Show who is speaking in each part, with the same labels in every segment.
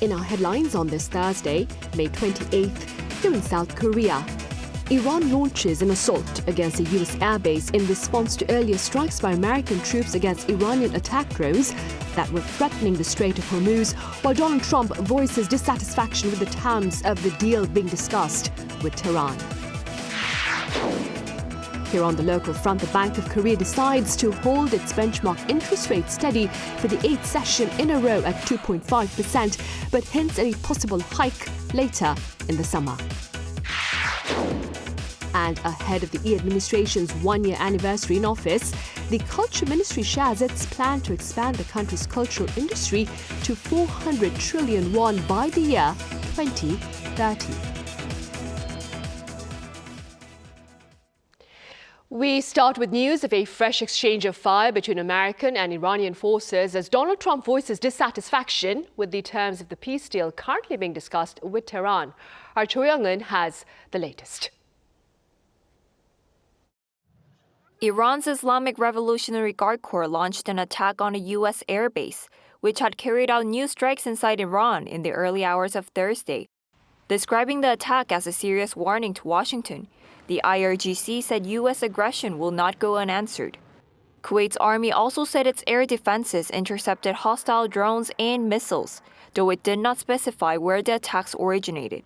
Speaker 1: In our headlines on this Thursday, May 28th, here in South Korea, Iran launches an assault against a U.S. airbase in response to earlier strikes by American troops against Iranian attack drones that were threatening the Strait of Hormuz, while Donald Trump voices dissatisfaction with the terms of the deal being discussed with Tehran. Here on the local front, the Bank of Korea decides to hold its benchmark interest rate steady for the 8th session in a row at 2.5%, but hints at a possible hike later in the summer. And ahead of the Yi administration's one-year anniversary in office, the Culture Ministry shares its plan to expand the country's cultural industry to 400 trillion won by the year 2030. We start with news of a fresh exchange of fire between American and Iranian forces as Donald Trump voices dissatisfaction with the terms of the peace deal currently being discussed with Tehran. Our Cho Young-eun has the latest.
Speaker 2: Iran's Islamic Revolutionary Guard Corps launched an attack on a U.S. airbase, which had carried out new strikes inside Iran in the early hours of Thursday. Describing the attack as a serious warning to Washington, the IRGC said U.S. aggression will not go unanswered. Kuwait's army also said its air defenses intercepted hostile drones and missiles, though it did not specify where the attacks originated.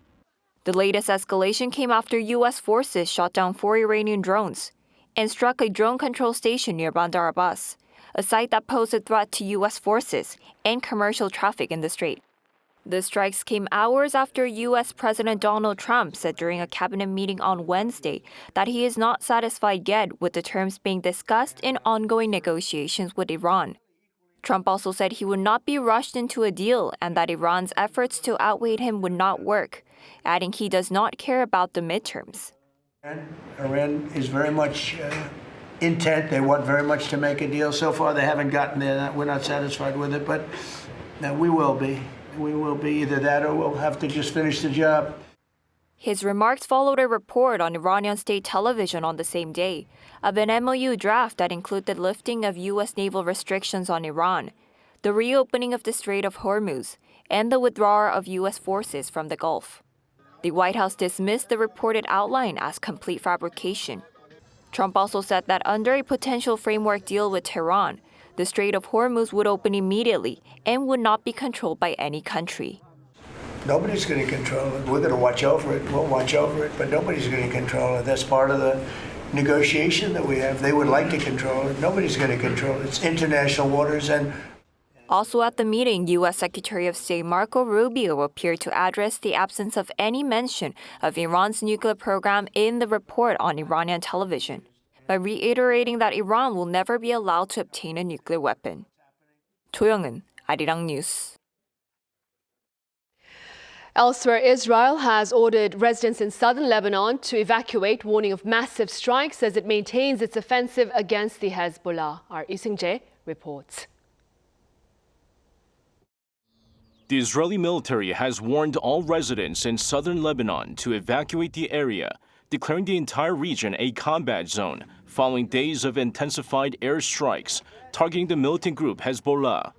Speaker 2: The latest escalation came after U.S. forces shot down 4 Iranian drones and struck a drone control station near Bandar Abbas, a site that posed a threat to U.S. forces and commercial traffic in the strait. The strikes came hours after U.S. President Donald Trump said during a cabinet meeting on Wednesday that he is not satisfied yet with the terms being discussed in ongoing negotiations with Iran. Trump also said he would not be rushed into a deal and that Iran's efforts to outweigh him would not work, adding he does not care about the midterms.
Speaker 3: Iran is very much intent. They want very much to make a deal. So far, they haven't gotten there. We're not satisfied with it, but we will be. We will be either that or we'll have to just finish the job.
Speaker 2: His remarks followed a report on Iranian state television on the same day of an MOU draft that included lifting of U.S. naval restrictions on Iran, the reopening of the Strait of Hormuz, and the withdrawal of U.S. forces from the Gulf. The White House dismissed the reported outline as complete fabrication. Trump also said that under a potential framework deal with Tehran, the Strait of Hormuz would open immediately and would not be controlled by any country.
Speaker 3: Nobody's going to control it. We're going to watch over it. We'll watch over it, but nobody's going to control it. That's part of the negotiation that we have. They would like to control it. Nobody's going to control it. It's international waters. And
Speaker 2: also at the meeting, U.S. Secretary of State Marco Rubio appeared to address the absence of any mention of Iran's nuclear program in the report on Iranian television, by reiterating that Iran will never be allowed to obtain a nuclear weapon. Cho Young-eun, Arirang News.
Speaker 1: Elsewhere, Israel has ordered residents in southern Lebanon to evacuate, warning of massive strikes as it maintains its offensive against the Hezbollah. Our Lee Seung-jae reports.
Speaker 4: The Israeli military has warned all residents in southern Lebanon to evacuate the area, declaring the entire region a combat zone following days of intensified airstrikes targeting the militant group Hezbollah.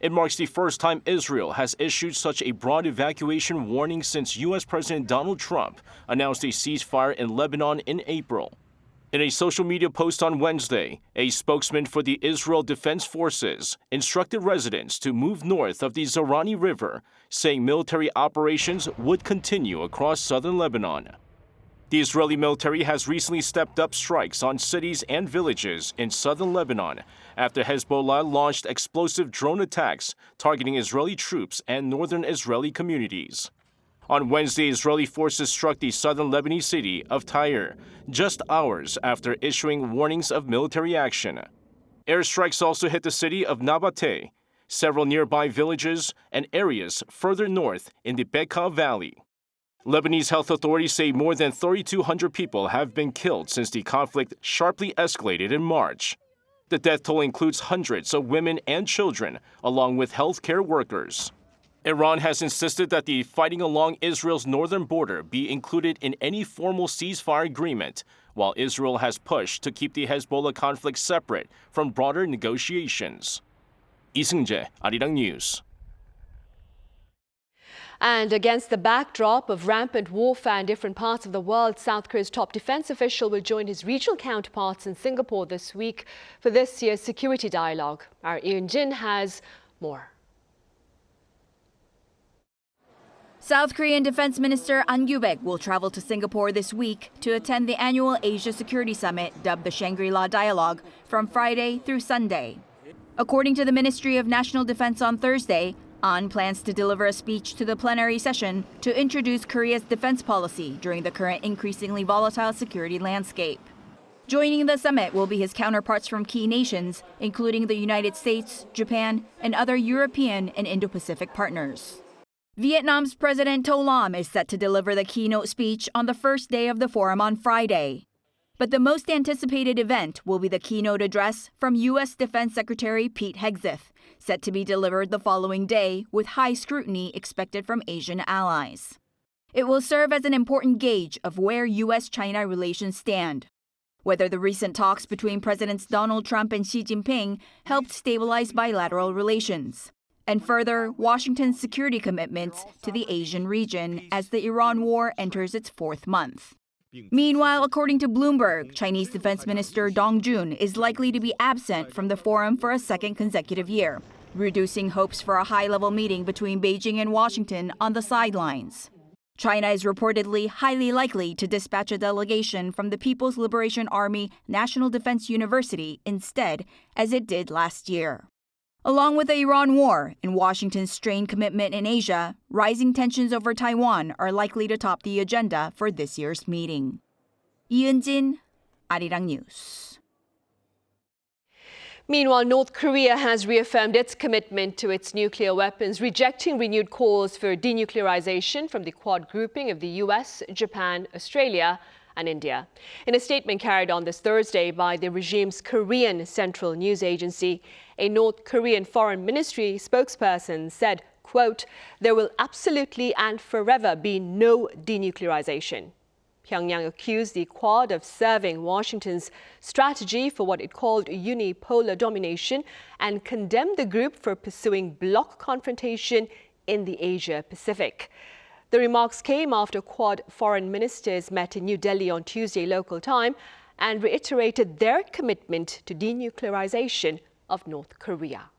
Speaker 4: It marks the first time Israel has issued such a broad evacuation warning since U.S. President Donald Trump announced a ceasefire in Lebanon in April. In a social media post on Wednesday, a spokesman for the Israel Defense Forces instructed residents to move north of the Zarani River, saying military operations would continue across southern Lebanon. The Israeli military has recently stepped up strikes on cities and villages in southern Lebanon after Hezbollah launched explosive drone attacks targeting Israeli troops and northern Israeli communities. On Wednesday, Israeli forces struck the southern Lebanese city of Tyre, just hours after issuing warnings of military action. Airstrikes also hit the city of Nabateh, several nearby villages, and areas further north in the Bekaa Valley. Lebanese health authorities say more than 3,200 people have been killed since the conflict sharply escalated in March. The death toll includes hundreds of women and children, along with healthcare workers. Iran has insisted that the fighting along Israel's northern border be included in any formal ceasefire agreement, while Israel has pushed to keep the Hezbollah conflict separate from broader negotiations. Lee Seung-jae, Arirang News.
Speaker 1: And against the backdrop of rampant warfare in different parts of the world, South Korea's top defense official will join his regional counterparts in Singapore this week for this year's security dialogue. Our Yoon Jin has more.
Speaker 5: South Korean Defense Minister An Gyu-baek will travel to Singapore this week to attend the annual Asia Security Summit, dubbed the Shangri-La Dialogue, from Friday through Sunday. According to the Ministry of National Defense on Thursday, An plans to deliver a speech to the plenary session to introduce Korea's defense policy during the current increasingly volatile security landscape. Joining the summit will be his counterparts from key nations, including the United States, Japan, and other European and Indo-Pacific partners. Vietnam's President To Lam is set to deliver the keynote speech on the first day of the forum on Friday. But the most anticipated event will be the keynote address from U.S. Defense Secretary Pete Hegseth, set to be delivered the following day with high scrutiny expected from Asian allies. It will serve as an important gauge of where U.S.-China relations stand, whether the recent talks between Presidents Donald Trump and Xi Jinping helped stabilize bilateral relations, and further Washington's security commitments to the Asian region as the Iran war enters its fourth month. Meanwhile, according to Bloomberg, Chinese Defense Minister Dong Jun is likely to be absent from the forum for a second consecutive year, reducing hopes for a high-level meeting between Beijing and Washington on the sidelines. China is reportedly highly likely to dispatch a delegation from the People's Liberation Army National Defense University instead, as it did last year. Along with the Iran war and Washington's strained commitment in Asia, rising tensions over Taiwan are likely to top the agenda for this year's meeting. Yoon Jin, Arirang News.
Speaker 1: Meanwhile, North Korea has reaffirmed its commitment to its nuclear weapons, rejecting renewed calls for denuclearization from the Quad grouping of the US, Japan, Australia, and India. In a statement carried on this Thursday by the regime's Korean Central News Agency, a North Korean Foreign Ministry spokesperson said, quote, "There will absolutely and forever be no denuclearization." Pyongyang accused the Quad of serving Washington's strategy for what it called unipolar domination and condemned the group for pursuing bloc confrontation in the Asia-Pacific. The remarks came after Quad foreign ministers met in New Delhi on Tuesday local time and reiterated their commitment to denuclearization of North Korea.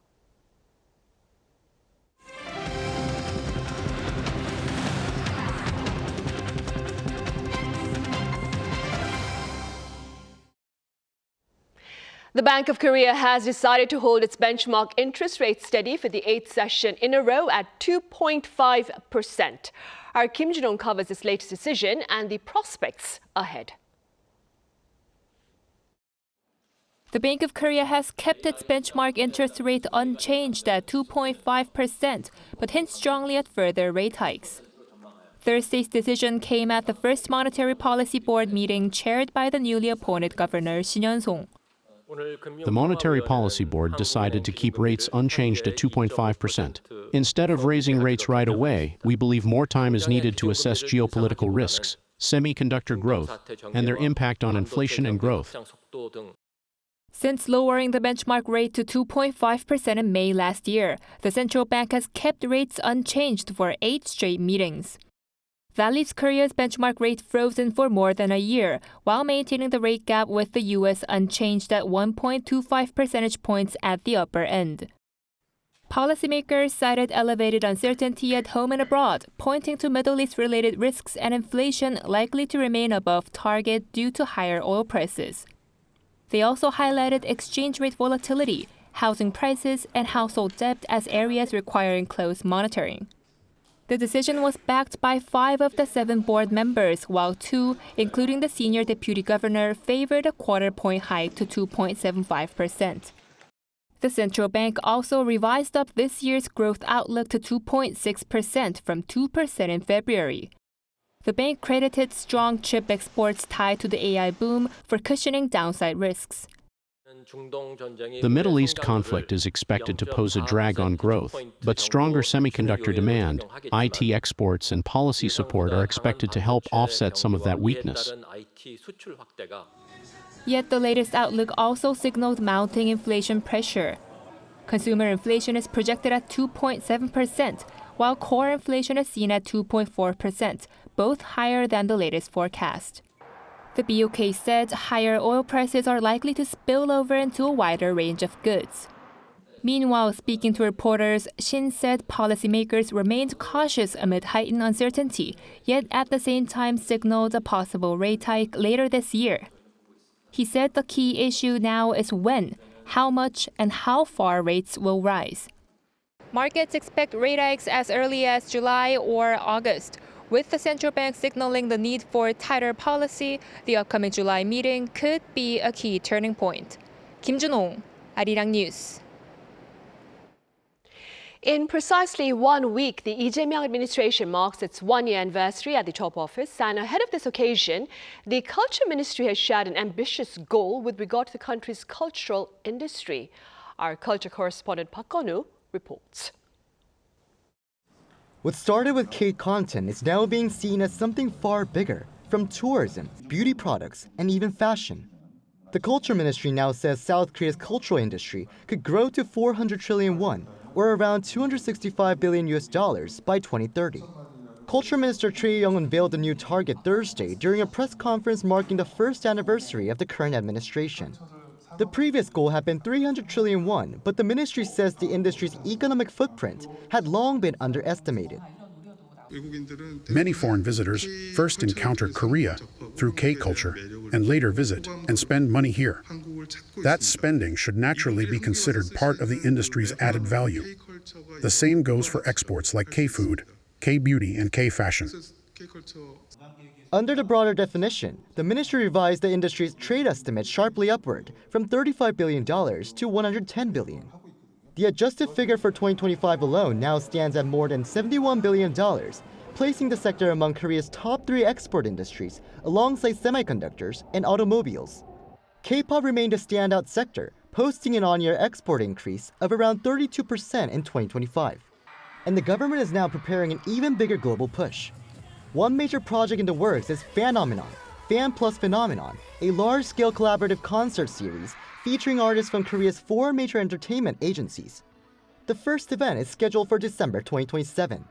Speaker 1: The Bank of Korea has decided to hold its benchmark interest rate steady for the 8th session in a row at 2.5%. Our Kim Jin-won covers this latest decision and the prospects ahead.
Speaker 2: The Bank of Korea has kept its benchmark interest rate unchanged at 2.5%, but hints strongly at further rate hikes. Thursday's decision came at the first Monetary Policy Board meeting chaired by the newly appointed Governor Shin Hyun-song.
Speaker 6: The Monetary Policy Board decided to keep rates unchanged at 2.5%. Instead of raising rates right away, we believe more time is needed to assess geopolitical risks, semiconductor growth, and their impact on inflation and growth.
Speaker 2: Since lowering the benchmark rate to 2.5% in May last year, the central bank has kept rates unchanged for 8 straight meetings. That leaves Korea's benchmark rate frozen for more than a year, while maintaining the rate gap with the U.S. unchanged at 1.25 percentage points at the upper end. Policymakers cited elevated uncertainty at home and abroad, pointing to Middle East-related risks and inflation likely to remain above target due to higher oil prices. They also highlighted exchange rate volatility, housing prices, and household debt as areas requiring close monitoring. The decision was backed by 5 of the 7 board members, while 2, including the senior deputy governor, favored a quarter-point hike to 2.75%. The central bank also revised up this year's growth outlook to 2.6% from 2% in February. The bank credited strong chip exports tied to the AI boom for cushioning downside risks.
Speaker 6: The Middle East conflict is expected to pose a drag on growth, but stronger semiconductor demand, IT exports, and policy support are expected to help offset some of that weakness.
Speaker 2: Yet the latest outlook also signaled mounting inflation pressure. Consumer inflation is projected at 2.7%, while core inflation is seen at 2.4%, both higher than the latest forecast. The BOK said higher oil prices are likely to spill over into a wider range of goods. Meanwhile, speaking to reporters, Shin said policymakers remained cautious amid heightened uncertainty, yet at the same time signaled a possible rate hike later this year. He said the key issue now is when, how much, and how far rates will rise. Markets expect rate hikes as early as July or August. With the central bank signaling the need for tighter policy, the upcoming July meeting could be a key turning point. Kim Jun-ong, Arirang News.
Speaker 7: In precisely 1 week, the Lee Jae-myung administration marks its one-year anniversary at the top office. And ahead of this occasion, the Culture Ministry has shared an ambitious goal with regard to the country's cultural industry. Our culture correspondent Park Gun-woo reports.
Speaker 8: What started with K-content is now being seen as something far bigger, from tourism, beauty products, and even fashion. The Culture Ministry now says South Korea's cultural industry could grow to 400 trillion won, or around $265 billion by 2030. Culture Minister Choi Young unveiled the new target Thursday during a press conference marking the first anniversary of the current administration. The previous goal had been 300 trillion won, but the ministry says the industry's economic footprint had long been underestimated.
Speaker 9: Many foreign visitors first encounter Korea through K-culture and later visit and spend money here. That spending should naturally be considered part of the industry's added value. The same goes for exports like K-food, K-beauty, and K-fashion.
Speaker 8: Under the broader definition, the ministry revised the industry's trade estimate sharply upward from $35 billion to $110 billion. The adjusted figure for 2025 alone now stands at more than $71 billion, placing the sector among Korea's top 3 export industries, alongside semiconductors and automobiles. K-pop remained a standout sector, posting an on-year export increase of around 32% in 2025. And the government is now preparing an even bigger global push. One major project in the works is Phenomenon, Fan Plus Phenomenon, a large-scale collaborative concert series featuring artists from Korea's 4 major entertainment agencies. The first event is scheduled for December 2027.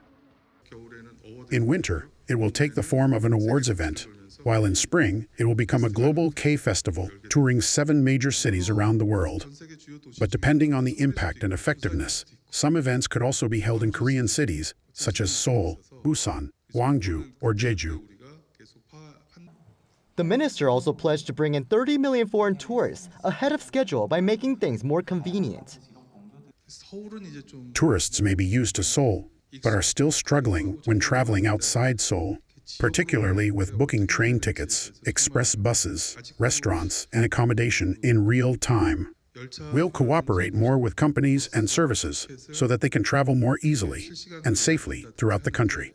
Speaker 9: In winter, it will take the form of an awards event, while in spring, it will become a global K-festival touring 7 major cities around the world. But depending on the impact and effectiveness, some events could also be held in Korean cities, such as Seoul, Busan, Gwangju, or Jeju.
Speaker 8: The minister also pledged to bring in 30 million foreign tourists ahead of schedule by making things more convenient.
Speaker 9: Tourists may be used to Seoul, but are still struggling when traveling outside Seoul, particularly with booking train tickets, express buses, restaurants, and accommodation in real time. We'll cooperate more with companies and services so that they can travel more easily and safely throughout the country.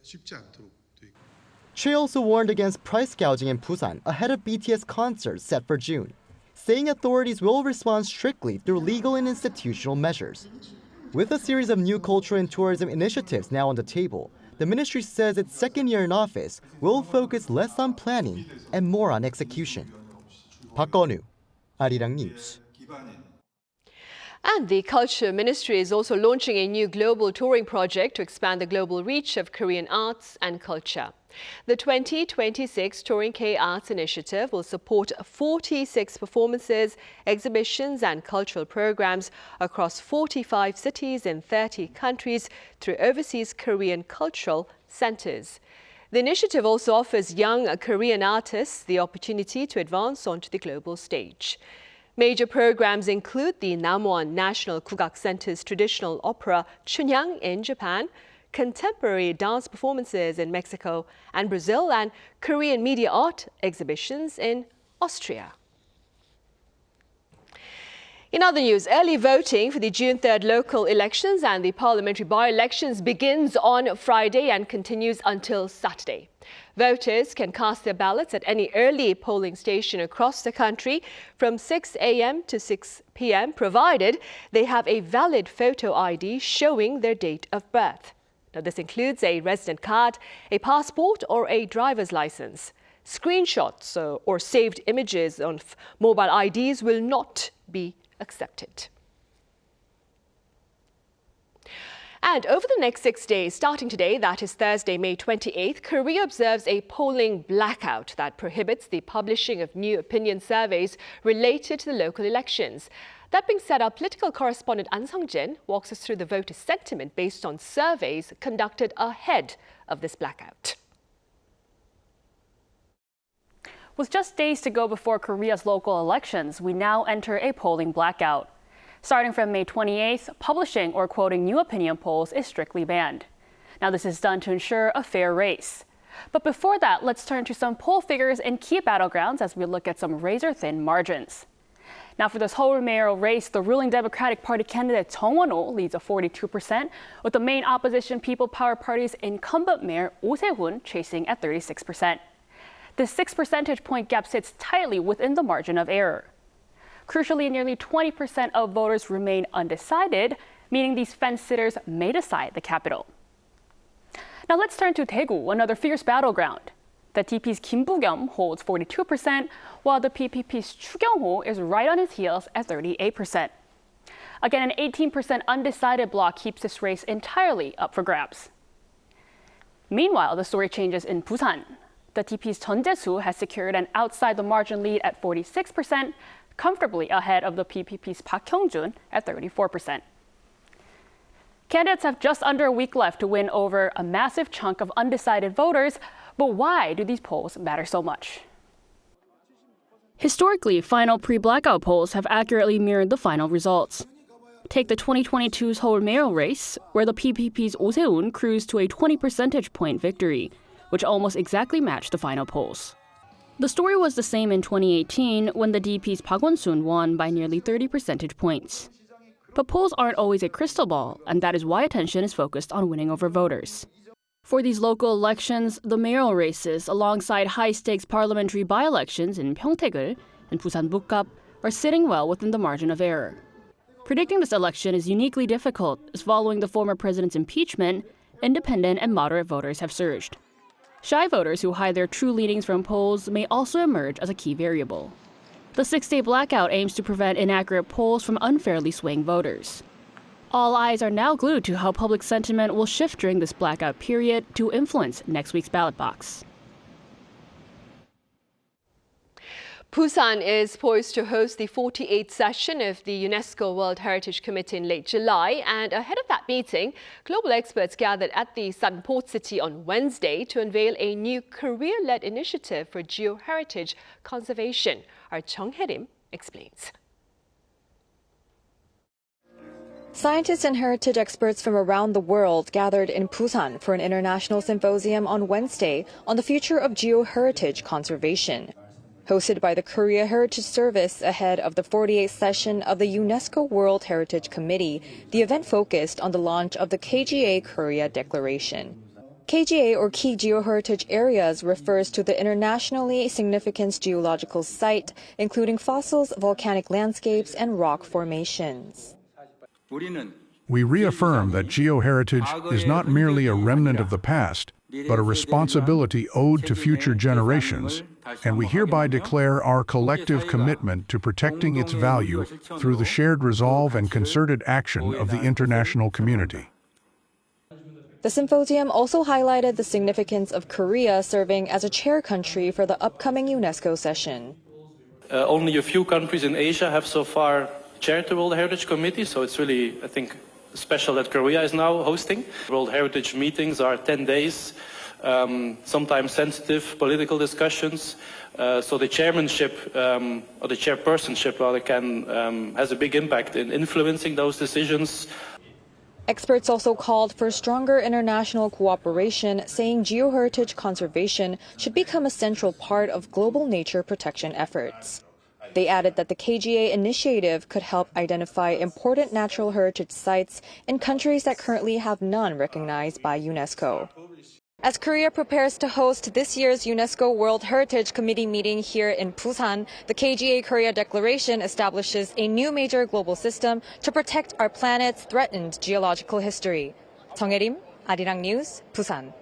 Speaker 8: Choi also warned against price gouging in Busan ahead of BTS concerts set for June, saying authorities will respond strictly through legal and institutional measures. With a series of new cultural and tourism initiatives now on the table, the ministry says its second year in office will focus less on planning and more on execution. Park Gun-woo, Arirang News.
Speaker 7: And the Culture Ministry is also launching a new global touring project to expand the global reach of Korean arts and culture. The 2026 Touring K-Arts Initiative will support 46 performances, exhibitions and cultural programs across 45 cities in 30 countries through overseas Korean cultural centers. The initiative also offers young Korean artists the opportunity to advance onto the global stage. Major programs include the Namwon National Kugak Center's traditional opera Chunyang in Japan, contemporary dance performances in Mexico and Brazil, and Korean media art exhibitions in Austria. In other news, early voting for the June 3rd local elections and the parliamentary by-elections begins on Friday and continues until Saturday. Voters can cast their ballots at any early polling station across the country from 6 a.m. to 6 p.m., provided they have a valid photo ID showing their date of birth. Now, this includes a resident card, a passport, or a driver's license. Screenshots or saved images on mobile IDs will not be accepted. And over the next 6 days, starting today, that is Thursday, May 28th, Korea observes a polling blackout that prohibits the publishing of new opinion surveys related to the local elections. That being said, our political correspondent An Sung-jin walks us through the voters' sentiment based on surveys conducted ahead of this blackout.
Speaker 10: With just days to go before Korea's local elections, we now enter a polling blackout. Starting from May 28th, publishing or quoting new opinion polls is strictly banned. Now, this is done to ensure a fair race. But before that, let's turn to some poll figures in key battlegrounds as we look at some razor-thin margins. Now, for this whole mayoral race, the ruling Democratic Party candidate Chung Won-ho leads at 42%, with the main opposition People Power Party's incumbent mayor Oh Se-hoon chasing at 36%. This 6 percentage point gap sits tightly within the margin of error. Crucially, nearly 20% of voters remain undecided, meaning these fence-sitters may decide the capital. Now let's turn to Daegu, another fierce battleground. The TP's Kim Bu-kyum holds 42%, while the PPP's Chu Kyung-ho is right on his heels at 38%. Again, an 18% undecided bloc keeps this race entirely up for grabs. Meanwhile, the story changes in Busan. The TP's Jeon Jae-soo has secured an outside-the-margin lead at 46%, comfortably ahead of the PPP's Park Hyung-jun at 34%. Candidates have just under a week left to win over a massive chunk of undecided voters, but why do these polls matter so much? Historically, final pre-blackout polls have accurately mirrored the final results. Take the 2022 Seoul mayoral race, where the PPP's Oh Se-hoon cruised to a 20 percentage point victory, which almost exactly matched the final polls. The story was the same in 2018 when the DP's Park Won-soon won by nearly 30 percentage points. But polls aren't always a crystal ball, and that is why attention is focused on winning over voters. For these local elections, the mayoral races, alongside high-stakes parliamentary by-elections in Pyeongtaek and Busan Bukgap, are sitting well within the margin of error. Predicting this election is uniquely difficult, as following the former president's impeachment, independent and moderate voters have surged. Shy voters who hide their true leanings from polls may also emerge as a key variable. The 6-day blackout aims to prevent inaccurate polls from unfairly swaying voters. All eyes are now glued to how public sentiment will shift during this blackout period to influence next week's ballot box.
Speaker 7: Busan is poised to host the 48th session of the UNESCO World Heritage Committee in late July, and ahead of that meeting, global experts gathered at the Sun Port City on Wednesday to unveil a new Korea-led initiative for geoheritage conservation. Our Geoheritage explains.
Speaker 11: Scientists and heritage experts from around the world gathered in Busan for an international symposium on Wednesday on the future of geoheritage conservation. Hosted by the Korea Heritage Service ahead of the 48th session of the UNESCO World Heritage Committee, the event focused on the launch of the KGA Korea Declaration. KGA, or Key Geoheritage Areas, refers to the internationally significant geological site, including fossils, volcanic landscapes, and rock formations.
Speaker 9: We reaffirm that geoheritage is not merely a remnant of the past, but a responsibility owed to future generations, and we hereby declare our collective commitment to protecting its value through the shared resolve and concerted action of the international community.
Speaker 11: The symposium also highlighted the significance of Korea serving as a chair country for the upcoming UNESCO session.
Speaker 12: Only a few countries in Asia have so far chaired the World Heritage Committee, so it's really, I think, special that Korea is now hosting. World Heritage meetings are 10 days, sometimes sensitive political discussions. So the chairmanship, or the chairpersonship rather, has a big impact in influencing those decisions.
Speaker 11: Experts also called for stronger international cooperation, saying geoheritage conservation should become a central part of global nature protection efforts. They added that the KGA initiative could help identify important natural heritage sites in countries that currently have none recognized by UNESCO. As Korea prepares to host this year's UNESCO World Heritage Committee meeting here in Busan, the KGA Korea Declaration establishes a new major global system to protect our planet's threatened geological history. 정혜림, 아리랑 뉴스, 부산.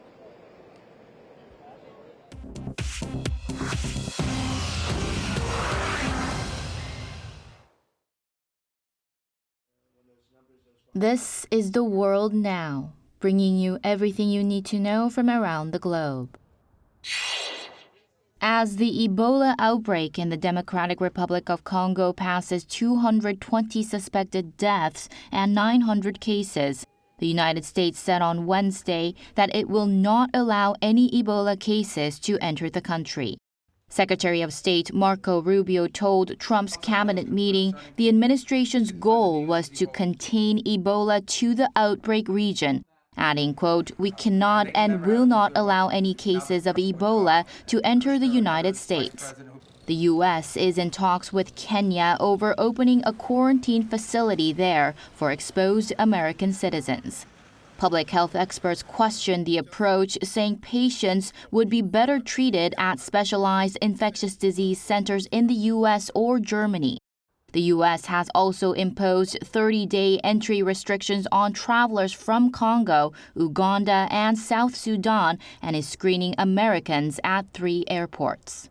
Speaker 5: This is The World Now, bringing you everything you need to know from around the globe. As the Ebola outbreak in the Democratic Republic of Congo passes 220 suspected deaths and 900 cases, the United States said on Wednesday that it will not allow any Ebola cases to enter the country. Secretary of State Marco Rubio told Trump's cabinet meeting the administration's goal was to contain Ebola to the outbreak region, adding, quote, "We cannot and will not allow any cases of Ebola to enter the United States." The U.S. is in talks with Kenya over opening a quarantine facility there for exposed American citizens. Public health experts question the approach, saying patients would be better treated at specialized infectious disease centers in the U.S. or Germany. The U.S. has also imposed 30-day entry restrictions on travelers from Congo, Uganda, and South Sudan and is screening Americans at 3 airports.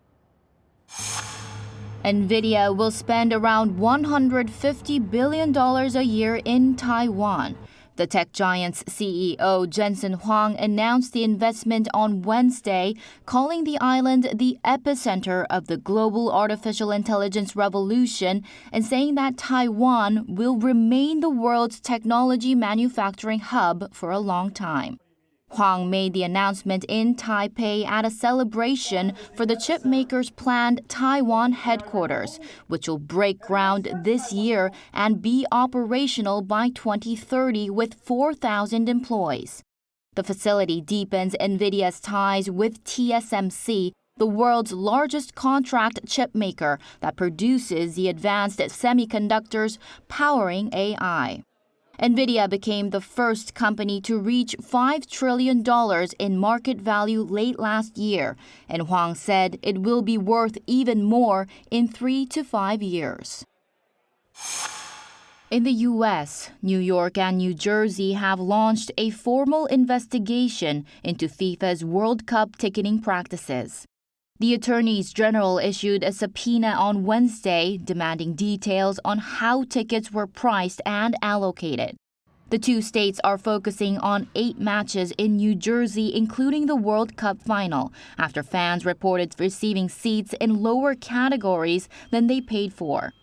Speaker 5: NVIDIA will spend around $150 billion a year in Taiwan. The tech giant's CEO, Jensen Huang, announced the investment on Wednesday, calling the island the epicenter of the global artificial intelligence revolution and saying that Taiwan will remain the world's technology manufacturing hub for a long time. Huang made the announcement in Taipei at a celebration for the chipmaker's planned Taiwan headquarters, which will break ground this year and be operational by 2030 with 4,000 employees. The facility deepens NVIDIA's ties with TSMC, the world's largest contract chipmaker that produces the advanced semiconductors powering AI. NVIDIA became the first company to reach $5 trillion in market value late last year, and Huang said it will be worth even more in 3 to 5 years. In the U.S., New York and New Jersey have launched a formal investigation into FIFA's World Cup ticketing practices. The attorneys general issued a subpoena on Wednesday demanding details on how tickets were priced and allocated. The 2 states are focusing on 8 matches in New Jersey, including the World Cup final, after fans reported receiving seats in lower categories than they paid for.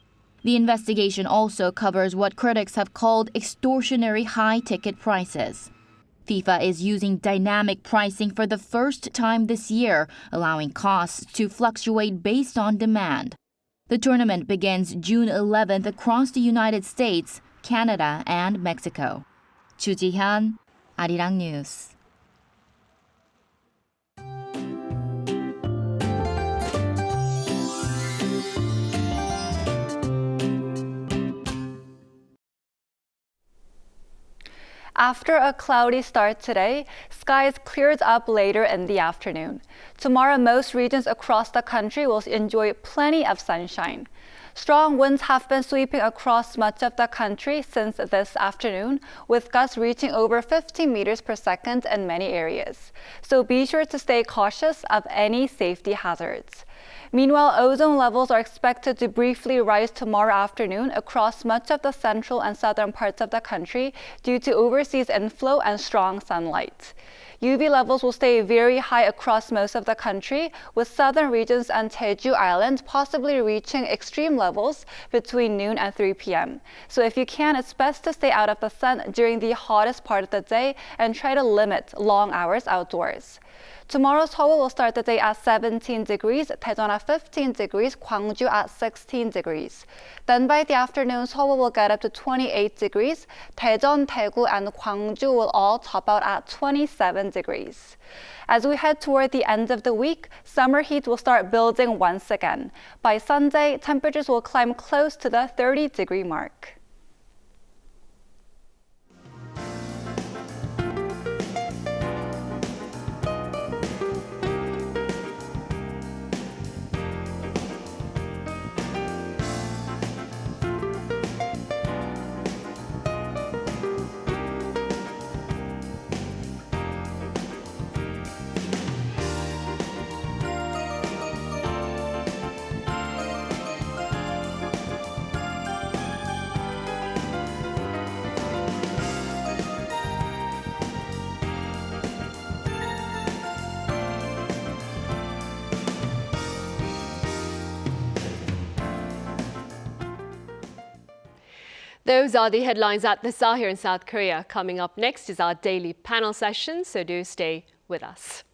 Speaker 5: The investigation also covers what critics have called extortionary high ticket prices. FIFA is using dynamic pricing for the first time this year, allowing costs to fluctuate based on demand. The tournament begins June 11th across the United States, Canada, and Mexico. Chu Ji-hyun, Arirang News.
Speaker 2: After a cloudy start today, skies cleared up later in the afternoon. Tomorrow, most regions across the country will enjoy plenty of sunshine. Strong winds have been sweeping across much of the country since this afternoon, with gusts reaching over 15 meters per second in many areas. So be sure to stay cautious of any safety hazards. Meanwhile, ozone levels are expected to briefly rise tomorrow afternoon across much of the central and southern parts of the country due to overseas inflow and strong sunlight. UV levels will stay very high across most of the country, with southern regions and Jeju Island possibly reaching extreme levels between noon and 3 p.m. So if you can, it's best to stay out of the sun during the hottest part of the day and try to limit long hours outdoors. Tomorrow, Seoul will start the day at 17 degrees, Daejeon at 15 degrees, Gwangju at 16 degrees. Then by the afternoon, Seoul will get up to 28 degrees. Daejeon, Daegu, and Gwangju will all top out at 27 degrees. As we head toward the end of the week, summer heat will start building once again. By Sunday, temperatures will climb close to the 30-degree mark.
Speaker 7: Those are the headlines at this hour here in South Korea. Coming up next is our daily panel session, so do stay with us.